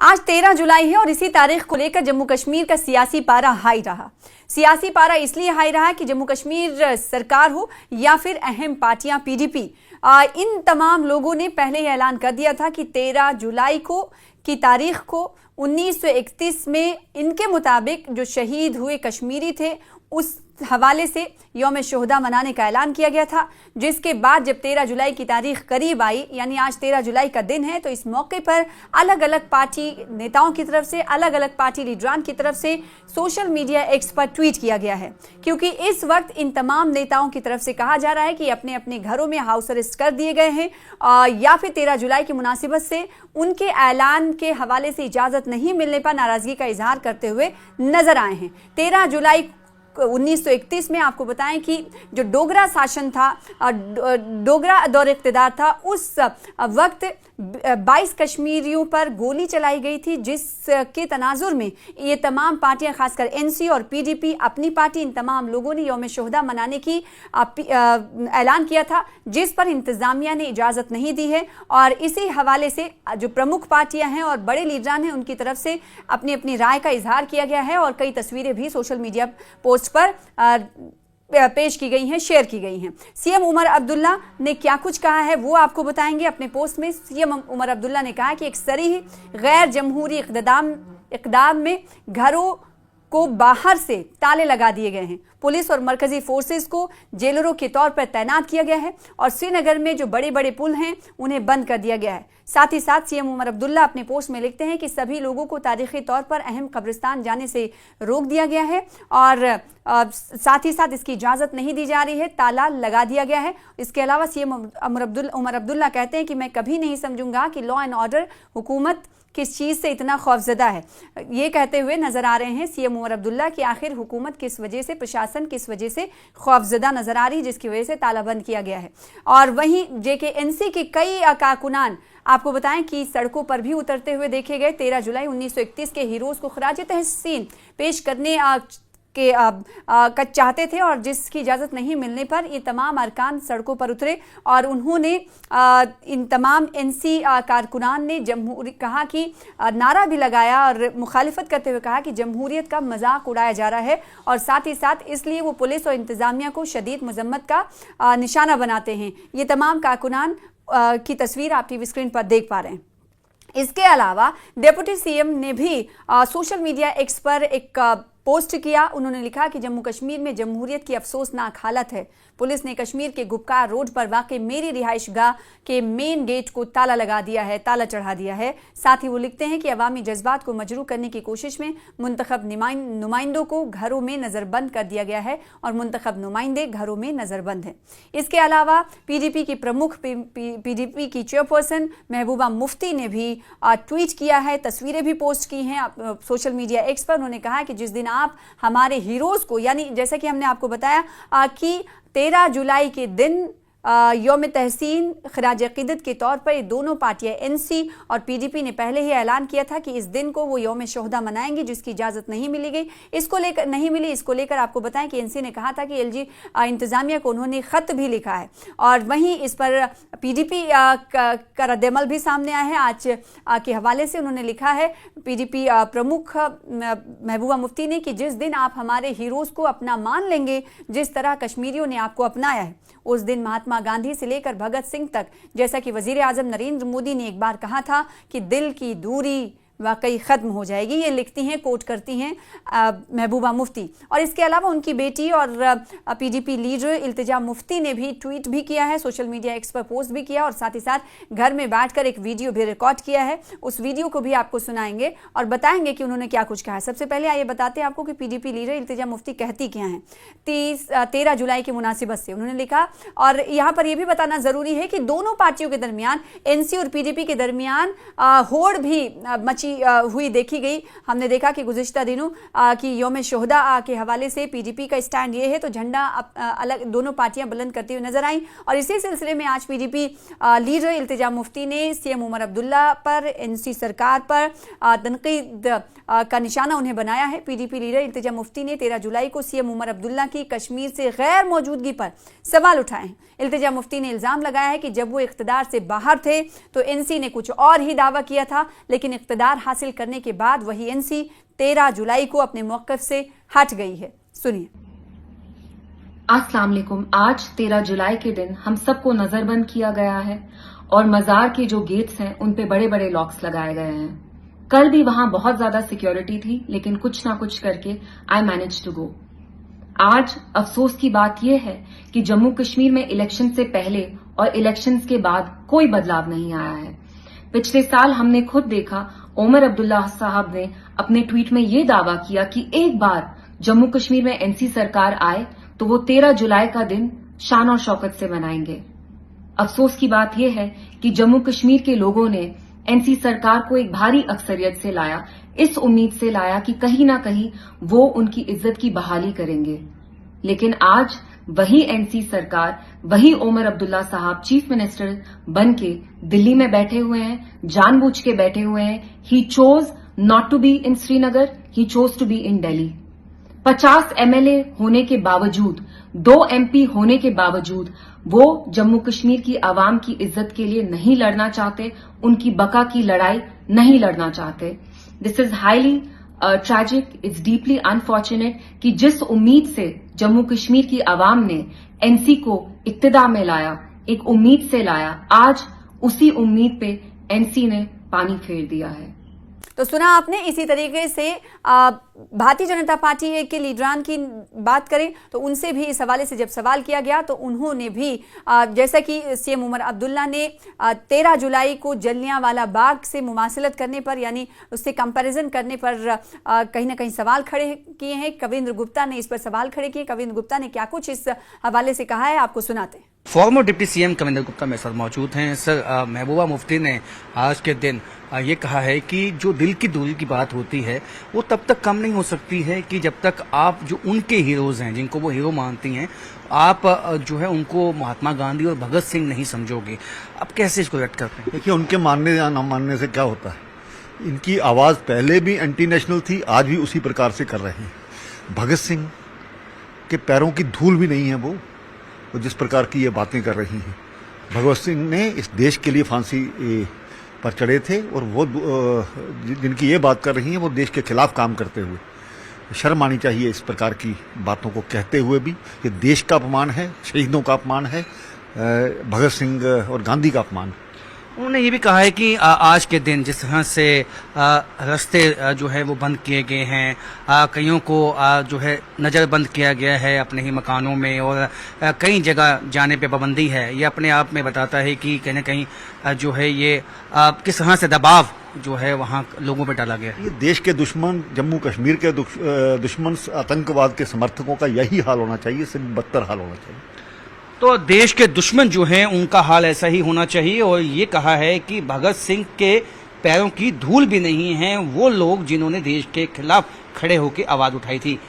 आज 13 जुलाई है और इसी तारीख को लेकर जम्मू कश्मीर का सियासी पारा हाई रहा। सियासी पारा इसलिए हाई रहा कि जम्मू कश्मीर सरकार हो या फिर अहम पार्टियां पीडीपी, इन तमाम लोगों ने पहले ही ऐलान कर दिया था कि 13 जुलाई की तारीख को 1931 में इनके मुताबिक जो शहीद हुए कश्मीरी थे उस हवाले से यौम शोहदा मनाने का ऐलान किया गया था। जिसके बाद जब 13 जुलाई की तारीख करीब आई, यानी आज 13 जुलाई का दिन है, तो इस मौके पर अलग अलग पार्टी नेताओं की तरफ से, अलग अलग पार्टी लीडरान की तरफ से सोशल मीडिया एक्स पर ट्वीट किया गया है, क्योंकि इस वक्त इन तमाम नेताओं की तरफ से कहा जा रहा है कि अपने अपने घरों में हाउस अरेस्ट कर दिए गए हैं या फिर 13 जुलाई की मुनासिबत से उनके ऐलान के हवाले से इजाज़त नहीं मिलने पर नाराज़गी का इजहार करते हुए नजर आए हैं। 13 जुलाई 1931 में आपको बताएं कि जो डोगरा शासन था, डोगरा दौर इख्तिदार था, उस वक्त 22 कश्मीरियों पर गोली चलाई गई थी, जिसके तनाजुर में ये तमाम पार्टियां, खासकर एनसी और पीडीपी, अपनी पार्टी, इन तमाम लोगों ने यौम शोहदा मनाने की ऐलान किया था, जिस पर इंतजामिया ने इजाज़त नहीं दी है। और इसी हवाले से जो प्रमुख पार्टियां हैं और बड़े लीडरान हैं, उनकी तरफ से अपनी अपनी राय का इजहार किया गया है और कई तस्वीरें भी सोशल मीडिया पोस्ट पर पेश की गई हैं, शेयर की गई हैं। सीएम उमर अब्दुल्ला ने क्या कुछ कहा है वो आपको बताएंगे। अपने पोस्ट में सीएम उमर अब्दुल्ला ने कहा कि एक सरीह गैर जमहूरी इक़दाम में घरों को बाहर से ताले लगा दिए गए हैं, पुलिस और मरकजी फोर्सेस को जेलरों के तौर पर तैनात किया गया है और श्रीनगर में जो बड़े बड़े पुल हैं उन्हें बंद कर दिया गया है। साथ ही साथ सीएम उमर अब्दुल्ला अपने पोस्ट में लिखते हैं कि सभी लोगों को तारीखी तौर पर अहम कब्रिस्तान जाने से रोक दिया गया है और साथ ही साथ इसकी इजाज़त नहीं दी जा रही है, ताला लगा दिया गया है। इसके अलावा सीएम उमर अब्दुल्ला कहते हैं कि मैं कभी नहीं समझूंगा कि लॉ एंड ऑर्डर, हुकूमत किस चीज़ से इतना खौफजदा है। ये कहते हुए नजर आ रहे हैं सीएम उमर अब्दुल्ला कि आखिर हुकूमत किस वजह से, प्रशासन किस वजह से खौफजदा नजर आ रही है, जिसकी वजह से तालाबंद किया गया है। और वहीं जेकेएनसी के कई कारकुनान आपको बताएं कि सड़कों पर भी उतरते हुए देखे गए। 13 जुलाई 1931 के हीरोज़ को खराज तहसीन पेश करने चाहते थे और जिसकी इजाज़त नहीं मिलने पर ये तमाम अरकान सड़कों पर उतरे और उन्होंने इन तमाम एनसी कारकुनान ने कहा कि नारा भी लगाया और मुखालिफत करते हुए कहा कि जमहूरियत का मजाक उड़ाया जा रहा है और साथ ही साथ इसलिए वो पुलिस और इंतज़ामिया को शदीद मजम्मत का निशाना बनाते हैं। ये तमाम कारकुनान की तस्वीर आप टीवी स्क्रीन पर देख पा रहे हैं। इसके अलावा डिप्टी सीएम ने भी सोशल मीडिया एक्स पर एक पोस्ट किया। उन्होंने लिखा कि जम्मू कश्मीर में जमहूरियत की अफसोसनाक हालत है। पुलिस ने कश्मीर के गुपकार रोड पर वाक़ मेरी रिहाइश गाह के मेन गेट को ताला लगा दिया है, ताला चढ़ा दिया है। साथ ही वो लिखते हैं कि अवामी जज्बात को मजरू करने की कोशिश में मुंतखब नुमाइंदों को घरों में नज़रबंद कर दिया गया है और मुंतखब नुमाइंदे घरों में नज़रबंद हैं। इसके अलावा पीडीपी की प्रमुख पीडीपी की चेयरपर्सन महबूबा मुफ्ती ने भी ट्वीट किया है, तस्वीरें भी पोस्ट की हैं सोशल मीडिया एक्स पर। उन्होंने कहा कि जिस दिन आप हमारे हीरोज़ को, यानी जैसा कि हमने आपको बताया कि 13 जुलाई के दिन यौम तहसीन खराज अक़ीदत के तौर पर ये दोनों पार्टियां एनसी और पीडीपी ने पहले ही ऐलान किया था कि इस दिन को वो यौम शोहदा मनाएंगे, जिसकी इजाज़त नहीं मिली गई, इसको लेकर आपको बताएं कि एनसी ने कहा था कि एलजी इंतज़ामिया को उन्होंने ख़त भी लिखा है और वहीं इस पर पीडीपी का रद्दअमल भी सामने आया है। आज के हवाले से उन्होंने लिखा है पीडीपी प्रमुख महबूबा मुफ्ती ने कि जिस दिन आप हमारे हीरोज़ को अपना मान लेंगे, जिस तरह कश्मीरियों ने आपको अपनाया है, उस दिन महात्मा गांधी से लेकर भगत सिंह तक, जैसा कि वजीर आजम नरेंद्र मोदी ने एक बार कहा था कि दिल की दूरी वाकई ख़त्म हो जाएगी। ये लिखती हैं, कोट करती हैं महबूबा मुफ्ती। और इसके अलावा उनकी बेटी और पीडीपी लीडर इल्तिजा मुफ्ती ने भी ट्वीट भी किया है, सोशल मीडिया एक्स पर पोस्ट भी किया और साथ ही साथ घर में बैठकर एक वीडियो भी रिकॉर्ड किया है। उस वीडियो को भी आपको सुनाएंगे और बताएंगे कि उन्होंने क्या कुछ कहा है। सबसे पहले आइए बताते हैं आपको कि पीडीपी लीडर इल्तिजा मुफ्ती कहती क्या हैं। 13 जुलाई की मुनासिबत से उन्होंने लिखा, और यहाँ पर यह भी बताना ज़रूरी है कि दोनों पार्टियों के दरमियान, एनसी और पीडीपी के दरमियान होड़ भी मची हुई देखी गई। हमने देखा कि गुज़िश्ता दिनों की यौम शोहदा के हवाले से पीडीपी का स्टैंड ये है, तो झंडा अलग दोनों पार्टियां बुलंद करती हुई नजर आई। और इसी सिलसिले में आज पीडीपी लीडर इल्तिजा मुफ्ती ने सीएम उमर अब्दुल्ला पर, एनसी सरकार पर तनकीद का निशाना उन्हें बनाया है। पीडीपी लीडर इल्तिजा मुफ्ती ने 13 जुलाई को सीएम उमर अब्दुल्ला की कश्मीर से गैर मौजूदगी पर सवाल उठाए हैं। इल्तिजा मुफ्ती ने इल्ज़ाम लगाया है कि जब वो इख्तिदार से बाहर थे तो एनसी ने कुछ और ही दावा किया था, लेकिन इख्तिदार हार हासिल करने के बाद वही एनसी 13 जुलाई को अपने मौक़िफ़ से हट गई है। सुनिए। अस्सलाम वालेकुम। आज 13 जुलाई के दिन हम सबको नजरबंद किया गया है और मजार के जो गेट्स हैं उन पे बड़े बड़े लॉक्स लगाए गए हैं। कल भी वहां बहुत ज्यादा सिक्योरिटी थी, लेकिन कुछ ना कुछ करके आई मैनेज टू गो। आज अफसोस की बात यह है कि जम्मू कश्मीर में इलेक्शन से पहले और इलेक्शंस के बाद कोई बदलाव नहीं आया है। पिछले साल हमने खुद देखा, ओमर अब्दुल्ला साहब ने अपने ट्वीट में ये दावा किया कि एक बार जम्मू कश्मीर में एनसी सरकार आए तो वो 13 जुलाई का दिन शान और शौकत से मनाएंगे। अफसोस की बात यह है कि जम्मू कश्मीर के लोगों ने एनसी सरकार को एक भारी अक्सरियत से लाया, इस उम्मीद से लाया कि कहीं ना कहीं वो उनकी इज्जत की बहाली करेंगे। लेकिन आज वही एनसी सरकार, वही ओमर अब्दुल्ला साहब चीफ मिनिस्टर बन के दिल्ली में बैठे हुए हैं, जानबूझ के बैठे हुए हैं। He chose not to be in Srinagar, he chose to be in Delhi. 50 MLA होने के बावजूद, 2 एमपी होने के बावजूद वो जम्मू कश्मीर की आवाम की इज्जत के लिए नहीं लड़ना चाहते, उनकी बका की लड़ाई नहीं लड़ना चाहते। This is highly tragic, it's deeply unfortunate कि जिस उम्मीद से जम्मू कश्मीर की आवाम ने एनसी को इक्तिदा में लाया, एक उम्मीद से लाया, आज उसी उम्मीद पे एनसी ने पानी फेर दिया है। तो सुना आपने। इसी तरीके से भारतीय जनता पार्टी के लीडरान की बात करें तो उनसे भी इस हवाले से जब सवाल किया गया तो उन्होंने भी जैसा कि सीएम उमर अब्दुल्ला ने 13 जुलाई को जलियांवाला बाग से मुमासिलत करने पर, यानी उससे कंपैरिजन करने पर कहीं ना कहीं सवाल खड़े किए हैं। कविंद्र गुप्ता ने इस पर सवाल खड़े किए। कविंद्र गुप्ता ने क्या कुछ इस हवाले से कहा है, आपको सुनाते हैं। Former deputy CM Kavinder Gupta मेरे साथ मौजूद हैं। सर, महबूबा मुफ्ती ने आज के दिन ये कहा है कि जो दिल की दूरी की बात होती है वो तब तक कम नहीं हो सकती है कि जब तक आप जो उनके हीरोज हैं, जिनको वो हीरो मानती हैं, आप जो है उनको महात्मा गांधी और भगत सिंह नहीं समझोगे। आप कैसे इसको व्यक्त करते हैं? देखिए, उनके मानने या न मानने से क्या होता है। इनकी आवाज़ पहले भी एंटी नेशनल थी, आज भी उसी प्रकार से कर रहे हैं। भगत सिंह के पैरों की धूल भी नहीं है वो जिस प्रकार की ये बातें कर रही हैं। भगत सिंह ने इस देश के लिए फांसी पर चढ़े थे और वो जिनकी ये बात कर रही हैं वो देश के खिलाफ काम करते हुए। शर्म आनी चाहिए इस प्रकार की बातों को कहते हुए भी। ये देश का अपमान है, शहीदों का अपमान है, भगत सिंह और गांधी का अपमान। उन्होंने ये भी कहा है कि आज के दिन जिस तरह से रास्ते जो है वो बंद किए गए हैं, कईयों को जो है नज़रबंद किया गया है अपने ही मकानों में, और कई जगह जाने पे पाबंदी है, ये अपने आप में बताता है कि कहीं ना कहीं जो है ये किस तरह से दबाव जो है वहाँ लोगों पे डाला गया। ये देश के दुश्मन, जम्मू कश्मीर के दुश्मन, आतंकवाद के समर्थकों का यही हाल होना चाहिए, इससे बदतर हाल होना चाहिए। तो देश के दुश्मन जो हैं उनका हाल ऐसा ही होना चाहिए। और ये कहा है कि भगत सिंह के पैरों की धूल भी नहीं है वो लोग जिन्होंने देश के खिलाफ खड़े होकर आवाज उठाई थी।